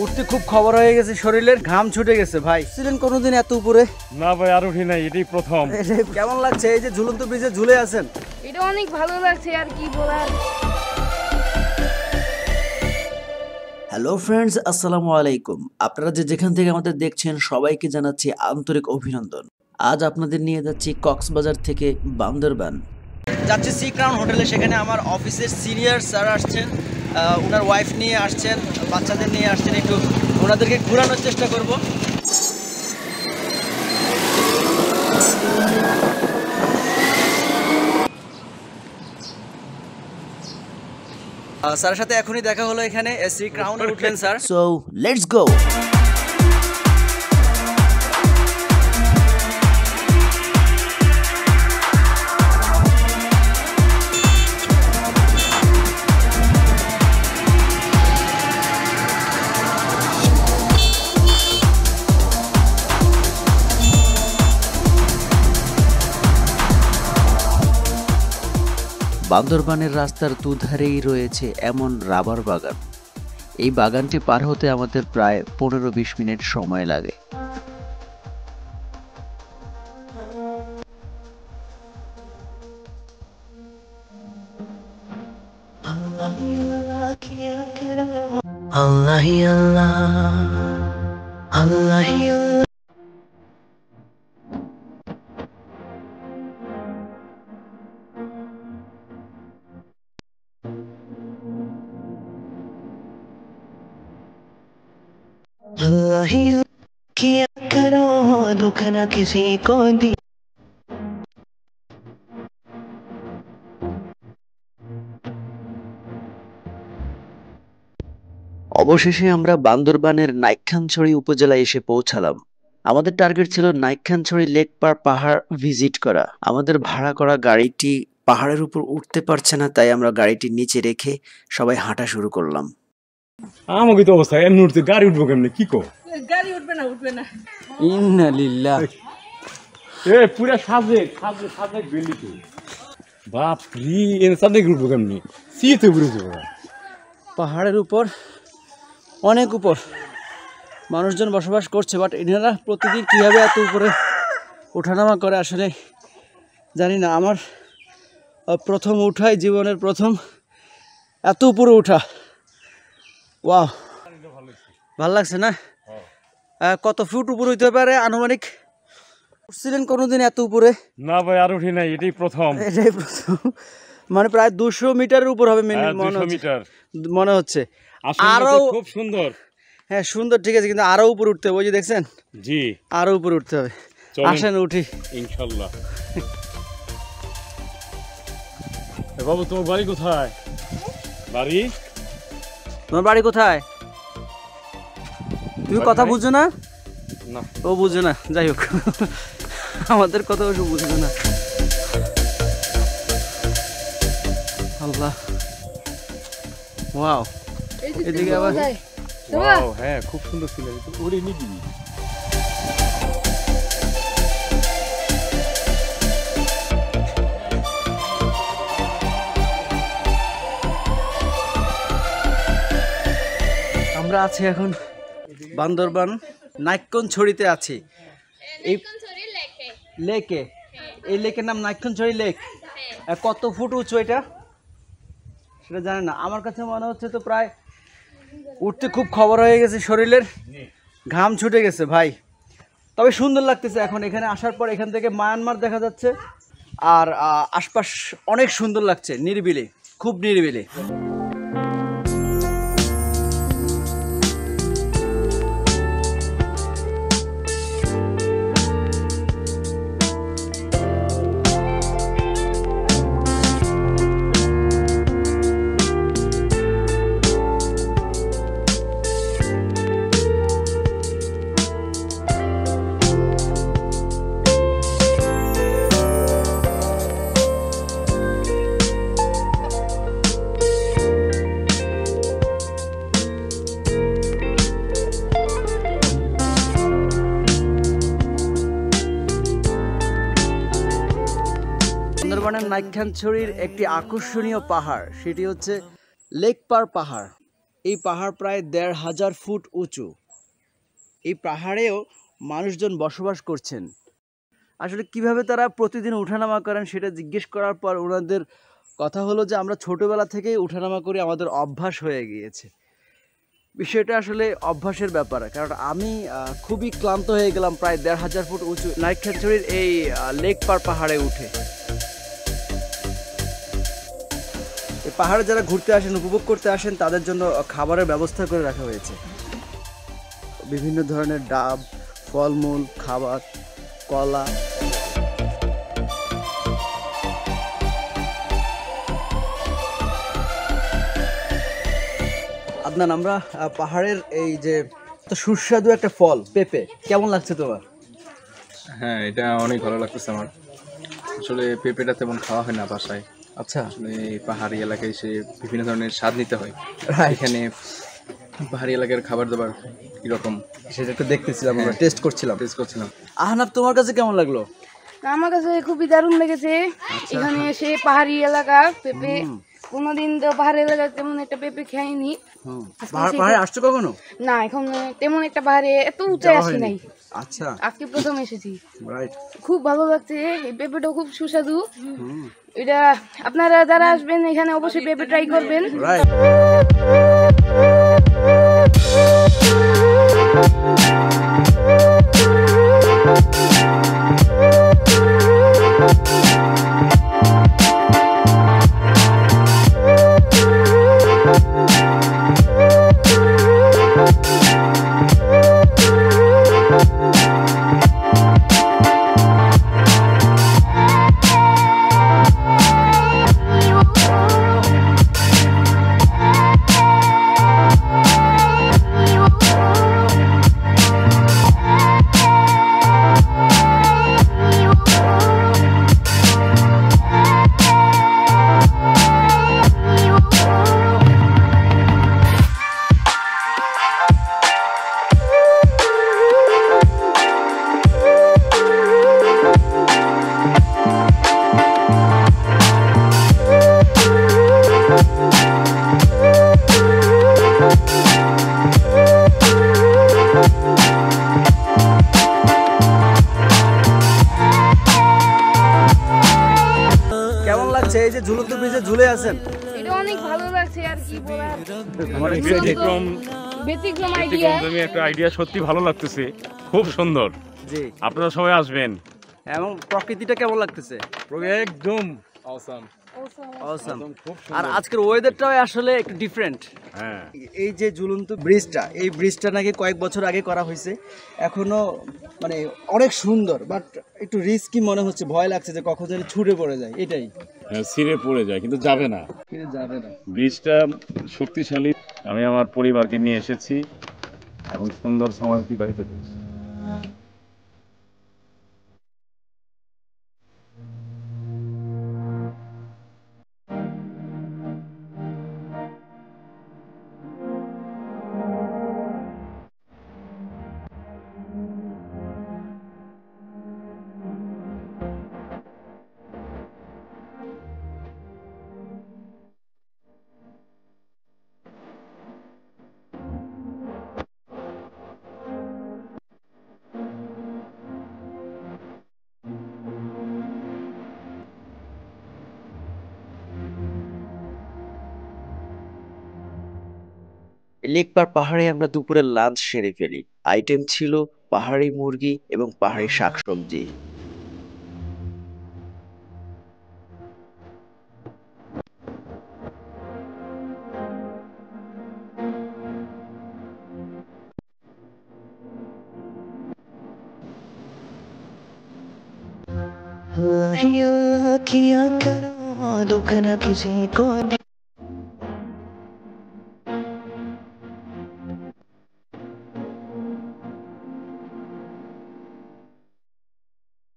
উঠতে খুব খবর হয়ে গেছে, শরীরের ঘাম ছুটে গেছে। ভাই ছিলেন কোনোদিন এত উপরে? না ভাই, আর উঠি নাই, এটাই প্রথম। কেমন লাগছে এই যে ঝুলন্ত ব্রিজে ঝুলে আছেন? এটা অনেক ভালো লাগছে, আর কি বলার। হ্যালো ফ্রেন্ডস, আসসালামু আলাইকুম। আপনারা যেখান থেকে আমাদের দেখছেন সবাইকে জানাচ্ছি আন্তরিক অভিনন্দন। আজ আপনাদের নিয়ে যাচ্ছি কক্সবাজার থেকে বান্দরবান। যাচ্ছি সি ক্রাউন হোটেলে, সেখানে আমার অফিসের সিনিয়র স্যার আসছেন, ওনার ওয়াইফ নিয়ে আসছেন, বাচ্চাদের নিয়ে আসছেন। একটু ওনাদেরকে ঘোরানোর চেষ্টা করব। স্যারের সাথে এখনই দেখা হলো, এখানে সি ক্রাউনে উঠলেন স্যার। So let's go. বান্দরবানের রাস্তার দুধারেই রয়েছে এমন রাবার বাগান। এই বাগানটি পার হতে আমাদের প্রায় 15-20 মিনিট সময় লাগে। किया करो दुख न किसी को दी। অবশেষে আমরা বান্দরবানের নাইক্ষ্যংছড়ি উপজেলায় এসে পৌঁছালাম। আমাদের টার্গেট ছিল নাইক্ষ্যংছড়ি লেক পাহাড় ভিজিট করা। আমাদের ভাড়া করা গাড়িটি পাহাড়ের উপর উঠতে পারছে না, তাই আমরা গাড়িটি নিচে রেখে সবাই হাঁটা শুরু করলাম। আমাকে তো অবস্থা এমনি উঠতে, গাড়ি উঠবো কেমনি? কি কো? গাড়ি উঠবে না, উঠবে না। ইন্না লিল্লাহ। এ পুরা সাজে বেলি তো। বাপ রে, এর সাজে উঠবো কেমনি? শীতে উড়ে যাবো। পাহাড়ের উপর, অনেক উপর মানুষজন বসবাস করছে, বাট এনারা প্রতিদিন কীভাবে এত উপরে ওঠানামা করে আসলে জানি না। আমার প্রথম উঠাই, জীবনের প্রথম এত উপরে উঠা। ওয়াও, ভালো লাগছে না? কত ফুট উপর হইতে পারে আনুমানিক? উঠছিলেন কোনোদিন এত উপরে? না ভাই, আর উঠি নাই, এটাই প্রথম। এটাই প্রথম। মানে প্রায় 200 মিটারের উপর হবে মনে হচ্ছে। আরো খুব সুন্দর। হ্যাঁ সুন্দর, ঠিক আছে, কিন্তু আরো উপরে উঠতে হবে। ওই যে দেখছেন, জি, আরো উপরে উঠতে হবে। আসেন উঠি ইনশাল্লাহ। বাবু, তোমার বাড়ি কোথায়? তোমার বাড়ি কোথায়? তুমি কথা বুঝো না? না, ও বুঝো না, যাই হোক, আমাদের কথা ওসব বুঝবে না। আল্লাহ, ওয়াও, এদিকে আবার হ্যাঁ খুব সুন্দর ছিল। ওরে নিবি? আমরা আছি এখন বান্দরবান নাইক্ষ্যংছড়িতে আছি। এই লেকে, এই লেকের নাম নাইক্ষ্যংছড়ি লেক। কত ফুট উঁচু এটা সেটা জানেন না। আমার কাছে মনে হচ্ছে তো প্রায় উঠতে খুব খবর হয়ে গেছে, শরীরের ঘাম ছুটে গেছে ভাই। তবে সুন্দর লাগতেছে এখন এখানে আসার পর। এখান থেকে মায়ানমার দেখা যাচ্ছে, আর আশপাশ অনেক সুন্দর লাগছে, নিরিবিলি, খুব নিরিবিলি। সুন্দরবনের নাইক্ষ্যংছড়ির একটি আকর্ষণীয় পাহাড়, সেটি হচ্ছে লেক পাহাড়। এই পাহাড় প্রায় ১,৫০০ ফুট উঁচু। এই পাহাড়েও মানুষজন বসবাস করছেন। আসলে কিভাবে তারা প্রতিদিন উঠানামা করেন সেটা জিজ্ঞেস করার পর ওনাদের কথা হলো যে আমরা ছোটবেলা থেকেই উঠানামা করি, আমাদের অভ্যাস হয়ে গিয়েছে। বিষয়টা আসলে অভ্যাসের ব্যাপার, কারণ আমি খুবই ক্লান্ত হয়ে গেলাম প্রায় ১,৫০০ ফুট উঁচু নাইক্ষ্যংছড়ির এই লেক পার পাহাড়ে উঠে। এই পাহাড়ে যারা ঘুরতে আসেন, উপভোগ করতে আসেন, তাদের জন্য খাবারের ব্যবস্থা করে রাখা হয়েছে। বিভিন্ন ধরনের ডাব, ফলমূল, খাবার, কলা। আদনান, আমরা পাহাড়ের এই যে সুস্বাদু একটা ফল পেঁপে, কেমন লাগছে তোমার? হ্যাঁ, এটা অনেক ভালো লাগতেছে আমার। আসলে পেঁপেটা তেমন খাওয়া হয় না বাসায়। আচ্ছা, আসলে এই পাহাড়ি এলাকায় এসে বিভিন্ন ধরনের স্বাদ নিতে হয়। Right. এখানে পাহাড়ি এলাকার খাবার দাবার কিরকম সেটা একটু দেখতেছিলাম, আমরা টেস্ট করছিলাম। টেস্ট করছিলাম। আহনাফ, তোমার কাছে কেমন লাগলো? আমার কাছে খুবই দারুণ লেগেছে। এখানে এসে পাহাড়ি এলাকা পেঁপে, কোনোদিন তো পাহাড়ি এলাকায় তেমন একটা পেঁপে খাইনি। পাহাড়ে আসছো কখনো? না, এখন তেমন একটা পাহাড়ে এত উঁচাই আসি নাই, আচ্ছা, আজকে প্রথম এসেছি। রাইট। খুব ভালো লাগছে, এই পেঁপেটাও খুব সুস্বাদু। এটা আপনারা যারা আসবেন এখানে অবশ্যই পেঁপে ট্রাই করবেন। রাইট। কেমন লাগছে এই যে ঝুলন্ত ব্রিজে ঝুলে আছেন? এটা অনেক ভালো লাগছে আর কি বলার। ব্যতিক্রম ব্যতিক্রম আইডিয়া। একটা আইডিয়া, সত্যি ভালো লাগতেছে, খুব সুন্দর। জি, আপনারা সবাই আসবেন। এবং প্রকৃতিটা কেমন লাগতেছে? একদম Awesome. Awesome. আর আজকের ওয়েদারটাও আসলে একটু ডিফারেন্ট। হ্যাঁ, এই যে ঝুলন্ত ব্রিজটা, এই ব্রিজটা নাকি কয়েক বছর আগে করা হয়েছে, এখনো মানে অনেক সুন্দর, বাট একটু রিস্কি মনে হচ্ছে, ভয় লাগছে যে কখন যেন ছুটে পড়ে যায়, এটাই। ছিঁড়ে পড়ে যায়, কিন্তু যাবে না। যাবে না। ব্রিজটা শক্তিশালী। আমি আমার পরিবারকে নিয়ে এসেছি এবং সুন্দর সময় অতিবাহিত করছি। লেকপার পাহাড়ে আমরা দুপুরের লাঞ্চ সেরে ফেলি। আইটেম ছিল পাহাড়ি মুরগি এবং পাহাড়ি শাকসবজি। किया करो दुख न किसी को